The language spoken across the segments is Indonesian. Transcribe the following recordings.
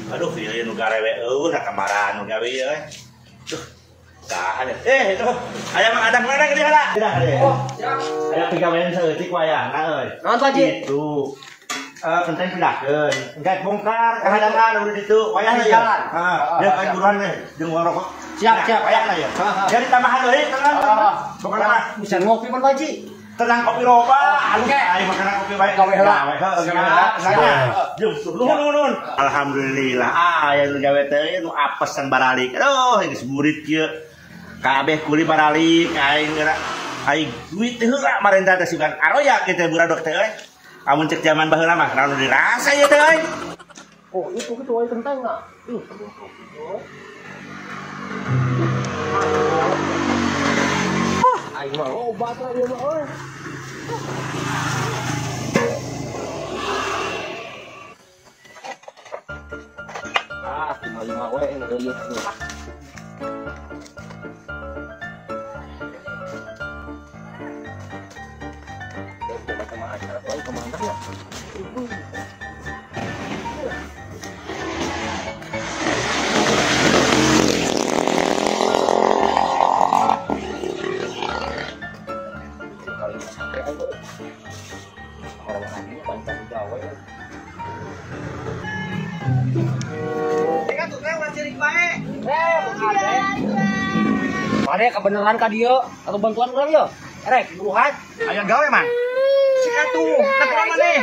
Aduh, ieu nu garewe da kamaran nu gawe ieu. Duh. Tahan ya. Itu aya Mang Adang mana di heula? Tidak ada. Oh, siap. Aya pigawean saeutik wayahna euy. Naon Pak Ji? Itu. Penting pindahkeun. Engke bongkar ka hadangan udah ditu wayahna jalan. Heeh. Dia kan buruan we jeung ngarokok. Siap, wayahna ya. Jadi tambahan deui tenang. Pokona bisa ngopi Pak Ji. Tenang kopi loba, anu aya makanan kopi bae gawe heula. Nuhun. Alhamdulillah. Aya nu gawe teh nu apesan baralik. Aduh, geus murid kieu. Kabeh kuli baralik aing duit teh heula marenta teh sugan aroyak kitu buradok teh euy. Amun cek zaman baheula mah naon dirasa ieu teh euy. Oh, itu kitu euy kentang enggak? Aing mah obat lah ieu mah euy. Lima we nu deui. Mane kebenaran ka dieu atau bantuan urang yeuh. Erek buruhan aya gawe mah. Si atuh, teh maneh.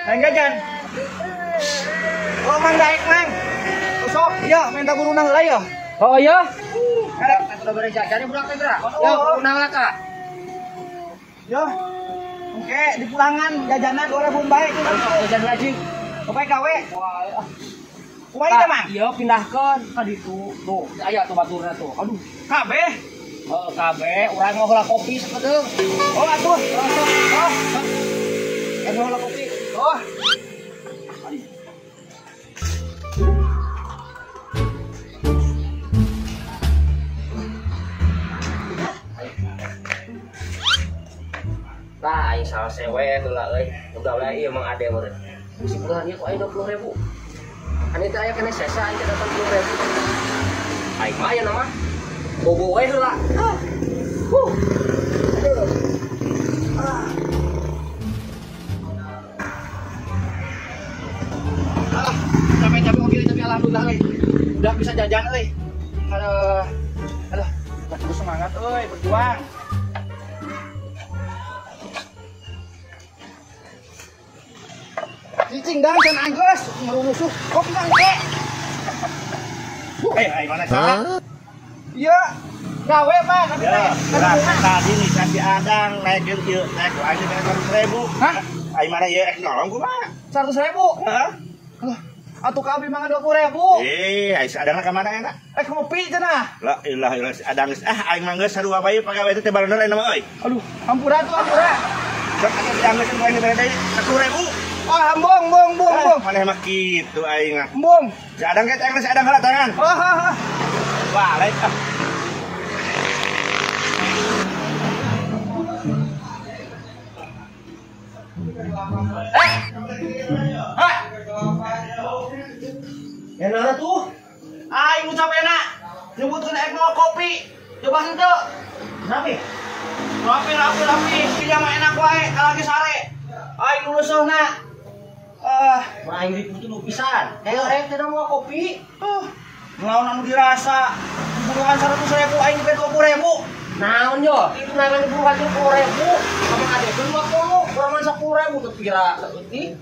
Aing gajan. Oh, Mang Daek, Mang. Usok, ieu minta guruna heula yeuh. Oh ieu. Erek atuh da beres jajane budak teh geura. Yeuh, guruna heula ka. Yeuh. Oke, di pulangan jajanan 2000 bae jajan lagi. Kepae gawe. Kumaha ieu Mang? Ieu pindahkeun ka ditu. Tuh, aya tuh baturna tuh. Aduh, kabeh. Heeh, kabeh urang mah heula kopi sakedeung. Oh, atuh. Oh. Heula kopi. Oh. Tah, aing salah sewe heula euy. Udah we ieu Mang Ade meureun. Si puluhan ieu ku aya 20.000. Ani teh aya kena sesa aing 80.000. Aing mah aya nama bobo we heula. Capek-capek oke tapi alhamdulillah euy. Udah bisa jajan euy. Aduh. Terus semangat euy berjuang. Cicing dang can anggeus ngerunusuh kopi mangke. Ai mana sih? Iya. Gawe Pak, tapi tadi nih si Adang naikin ieu naik aja 100.000. Hah? Ai mana ieu nolong kumaha? 100.000? Heeh. Atuh ka abdi mah 20.000. Ai si Adang ka mana eta? Ngopi cenah. La ilaha illallah si Adang geus aing mah geus sarua bae pagawe teh bareneur enak mah euy. Aduh, hampura tuh hampura. Sok atuh dianggeus ku aing teh 100.000. Oh, bong. Maneh mah kitu aing mah. Bong. Si Adang ke si Adang heula tangan. Oh. Wah, lain ah. Enak tuh. Aing nu capena. Nyebutkeun ek mau kopi. Coba henteu. Rapi. Ieu mah enak wae lagi sare. Aing nu leuseuna. Mah aing diputu nu pisan. Ek teh mau kopi. Lawan anu dirasa. Buruhan 100.000 aing dipe 20.000. Naon yo? Itu nangan buruhan 20.000. Sama ade keun 20, kurang 10.000 teu pira leutik.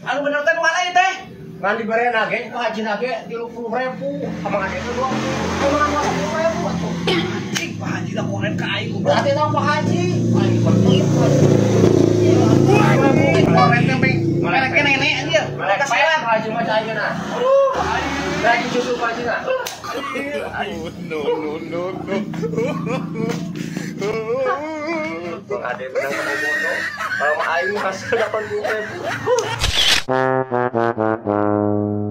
Anu bener teh mana ieu teh? Ngan dibarena ge ku haji nage 30.000. Sama ade keun 20. Kurang 10.000 atuh. Cing, Pak Haji lah koren ka aing. Berarti tah Pak Haji. Aing bertipu. Koren teh mereka nenek anjir. Mereka sekarang Pak Haji mah cayeuna. Lagi cucu Pak Haji na. No. Bang Ade menang sama bodoh. Kalau aing hasil 80.000.